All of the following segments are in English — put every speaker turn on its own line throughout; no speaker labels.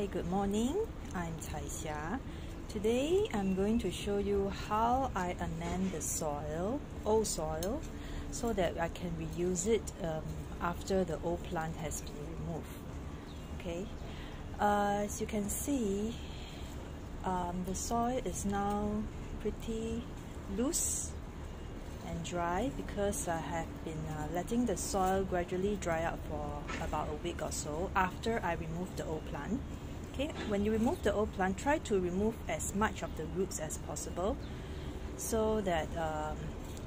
Hi, good morning. I'm Taixia. Today I'm going to show you how I amend the soil, old soil, so that I can reuse it after the old plant has been removed. Okay, as you can see, the soil is now pretty loose and dry because I have been letting the soil gradually dry out for about a week or so after I removed the old plant. Okay, when you remove the old plant, try to remove as much of the roots as possible so that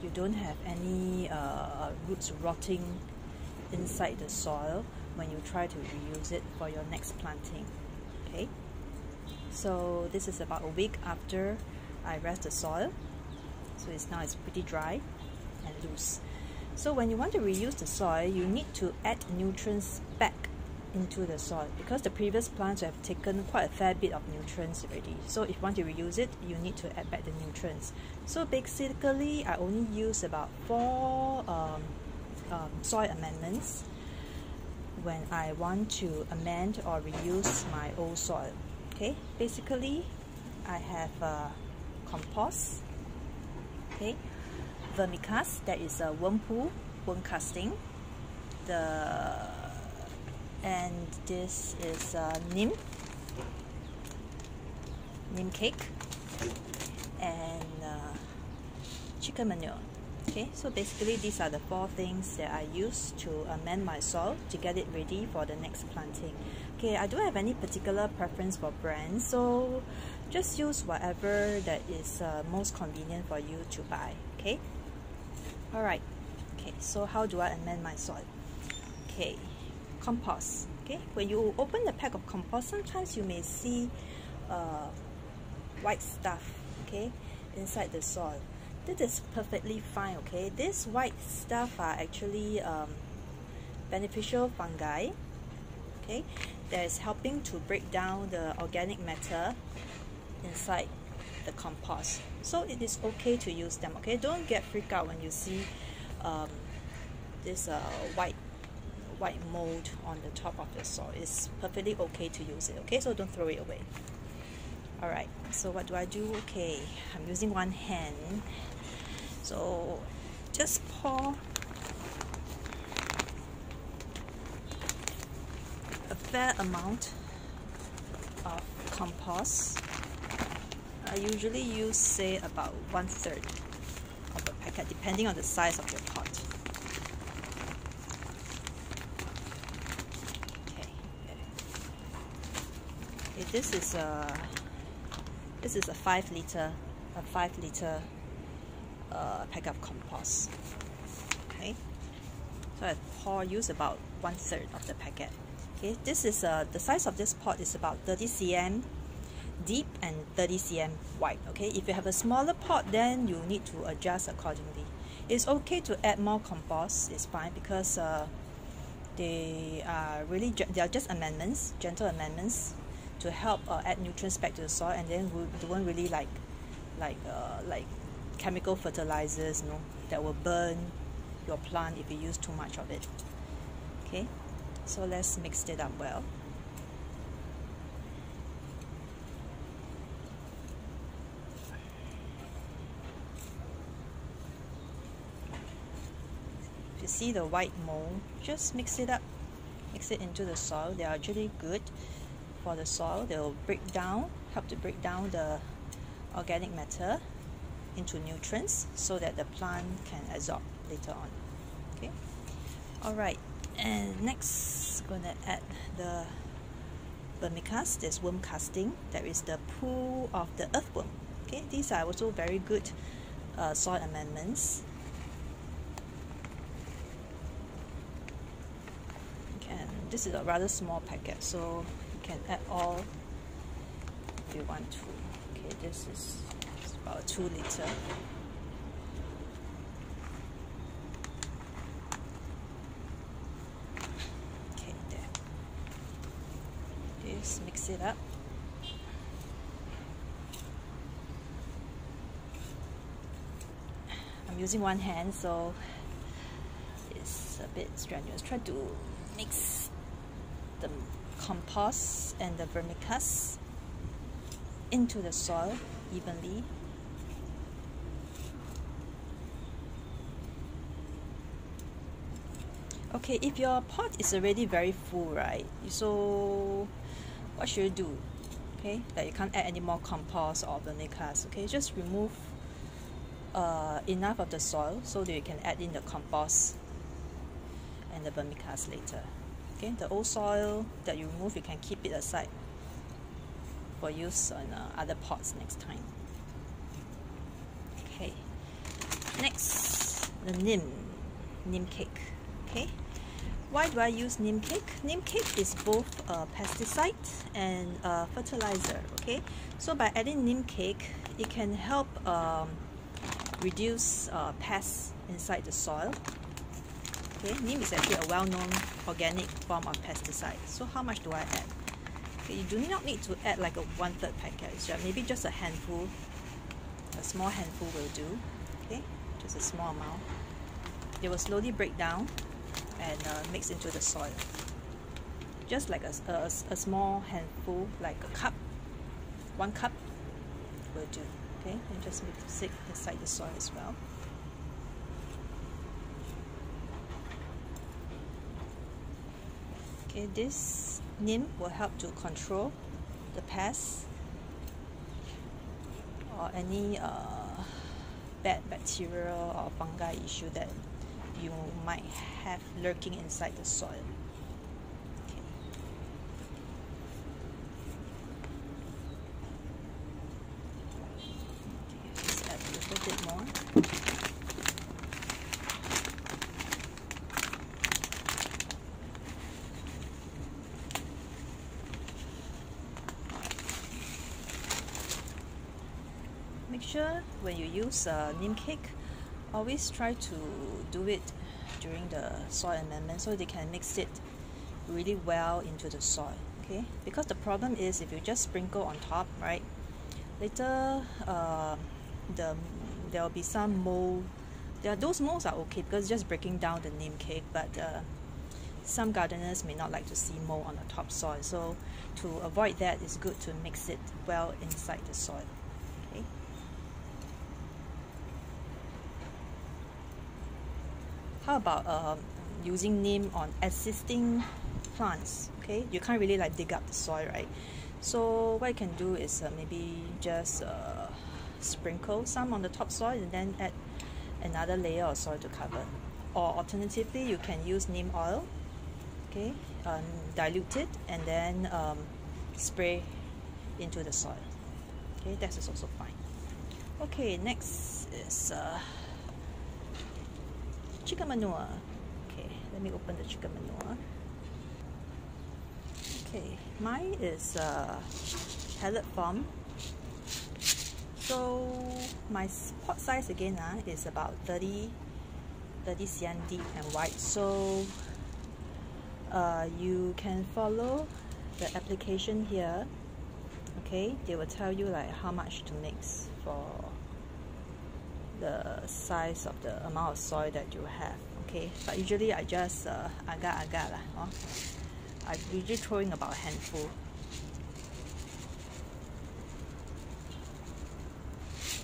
you don't have any roots rotting inside the soil when you try to reuse it for your next planting. Okay, so this is about a week after I rest the soil. So it's pretty dry and loose. So when you want to reuse the soil, you need to add nutrients back into the soil because the previous plants have taken quite a fair bit of nutrients already. So if you want to reuse it, you need to add back the nutrients. So basically, I only use about 4 soil amendments when I want to amend or reuse my old soil. Okay, basically, I have compost. Okay, Vermicast, that is a worm poo, worm casting. And this is Neem cake, and chicken manure. Okay, so basically these are the 4 things that I use to amend my soil to get it ready for the next planting. Okay, I don't have any particular preference for brand, so just use whatever that is most convenient for you to buy. Okay, alright. Okay, so how do I amend my soil? Okay, compost. Okay, when you open the pack of compost, sometimes you may see white stuff, okay, inside the soil. This is perfectly fine. Okay, this white stuff are actually beneficial fungi, okay, that is helping to break down the organic matter inside the compost. So it is okay to use them. Okay, don't get freaked out when you see this white mold on the top of the soil. It's perfectly okay to use it. Okay, so don't throw it away. Alright, so what do I do? Okay, I'm using one hand. So just pour a fair amount of compost. I usually use, say, about 1/3 of a packet, depending on the size of your pot. Okay, this is a 5 liter pack of compost. Okay, so I use about 1/3 of the packet. Okay, this is the size of this pot is about 30 cm deep and 30 cm wide. Okay, if you have a smaller pot, then you need to adjust accordingly. It's okay to add more compost. It's fine because they are just amendments, gentle amendments to help add nutrients back to the soil, and then they won't really like chemical fertilizers, you know, that will burn your plant if you use too much of it. Okay, so let's mix it up well. If you see the white mold, just mix it up, mix it into the soil. They are actually good for the soil. They will help to break down the organic matter into nutrients so that the plant can absorb later on. Okay, alright, and next I'm gonna add the Vermicast. There's worm casting. There is the poo of the earthworm. Okay, these are also very good soil amendments. And this is a rather small packet, so you can add all if you want to. Okay, this is about 2 liter. Okay, there. Just mix it up. I'm using one hand, so it's a bit strenuous. Try to mix the compost and the vermicast into the soil evenly. Okay, if your pot is already very full, right, so what should you do? Okay, that you can't add any more compost or vermicast. Okay, just remove enough of the soil so that you can add in the compost and the vermicast later. Okay, the old soil that you remove, you can keep it aside for use on other pots next time. Okay, next, the neem cake. Okay, why do I use neem cake? Neem cake is both a pesticide and a fertilizer. Okay, so by adding neem cake, it can help reduce pests inside the soil. Okay, neem is actually a well-known organic form of pesticide. So how much do I add? Okay, you do not need to add like a 1/3 packet. So maybe just a handful. A small handful will do. Okay, just a small amount. It will slowly break down and mix into the soil. Just like a small handful, like a cup, 1 cup will do. Okay, and just mix it inside the soil as well. Okay, this neem will help to control the pests or any bad bacteria or fungi issue that you might have lurking inside the soil. Okay. Just add a little bit more. Make sure when you use neem cake, always try to do it during the soil amendment so they can mix it really well into the soil. Okay, because the problem is if you just sprinkle on top, right, later there will be some mold. Those molds are okay because it's just breaking down the neem cake, but some gardeners may not like to see mold on the top soil, so to avoid that, it's good to mix it well inside the soil. Okay. How about using neem on existing plants? Okay, you can't really like dig up the soil, right? So what you can do is maybe just sprinkle some on the top soil and then add another layer of soil to cover. Or alternatively, you can use neem oil. Okay, dilute it and then spray into the soil. Okay, that is also fine. Okay, next is chicken manure. Okay, let me open the chicken manure. Okay, mine is pellet form. So my pot size again is about 30 cm deep and wide. So you can follow the application here. Okay, they will tell you like how much to mix for the size of the amount of soil that you have. Okay, but usually I just agak lah. I'm usually throwing about a handful.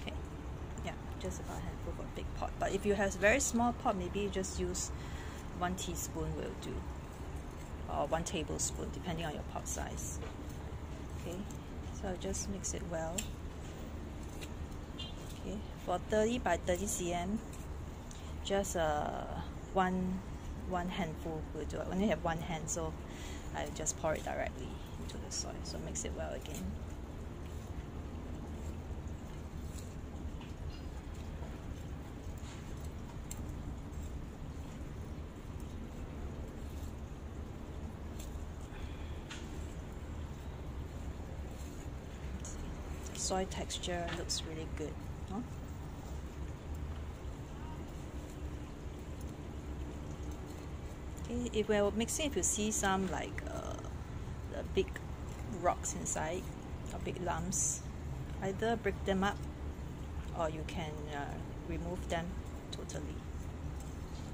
Okay, yeah, just about a handful for a big pot. But if you have a very small pot, maybe just use 1 teaspoon will do, or 1 tablespoon, depending on your pot size. Okay, so just mix it well. Okay, for 30 by 30 cm, just one handful will do. I only have 1 hand, so I just pour it directly into the soil. So mix it well again. The soil texture looks really good, huh? If we're mixing, if you see some like the big rocks inside or big lumps, either break them up or you can remove them totally.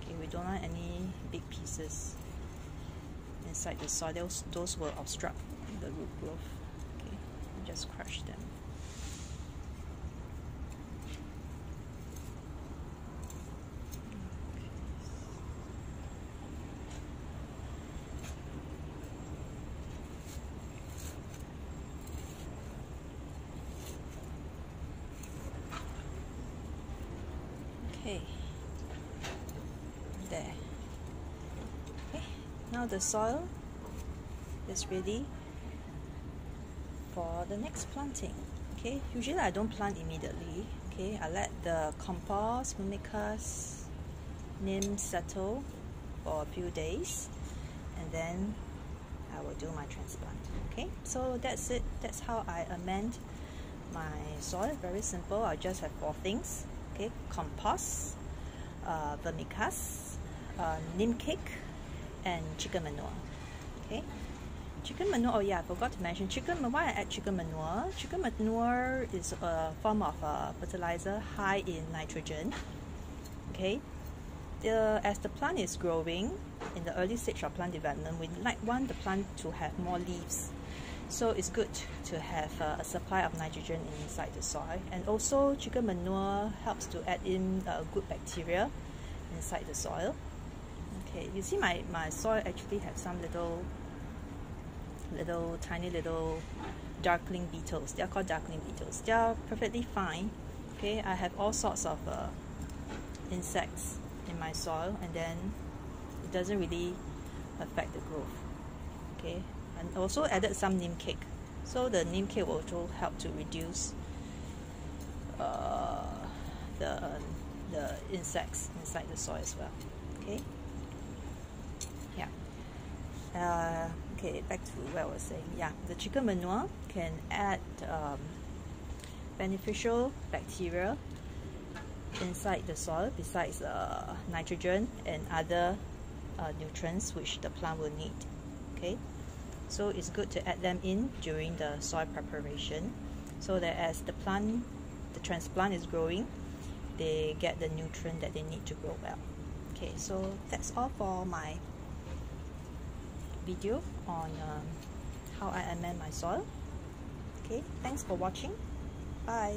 Okay, we don't want any big pieces inside the soil. Those will obstruct the root growth. Okay, just crush them. Okay, there. Okay, now the soil is ready for the next planting. Okay, usually I don't plant immediately. Okay, I let the compost, Vermicast, Neem settle for a few days, and then I will do my transplant. Okay, so that's it. That's how I amend my soil. Very simple. I just have 4 things. Okay, compost, Vermicast, neem cake, and chicken manure. Okay, chicken manure. Oh yeah, I forgot to mention chicken. Why I add chicken manure? Chicken manure is a form of fertilizer high in nitrogen. Okay, as the plant is growing in the early stage of plant development, we want the plant to have more leaves. So it's good to have a supply of nitrogen inside the soil, and also chicken manure helps to add in good bacteria inside the soil. Okay, you see my soil actually have some tiny little darkling beetles. They are called darkling beetles. They are perfectly fine. Okay, I have all sorts of insects in my soil, and then it doesn't really affect the growth. Okay, and also added some neem cake, so the neem cake will also help to reduce the insects inside the soil as well. Okay, yeah. Okay, back to what I was saying. Yeah, the chicken manure can add beneficial bacteria inside the soil besides nitrogen and other nutrients which the plant will need. Okay, so it's good to add them in during the soil preparation, so that as the transplant is growing, they get the nutrient that they need to grow well. Okay, so that's all for my video on how I amend my soil. Okay, thanks for watching. Bye.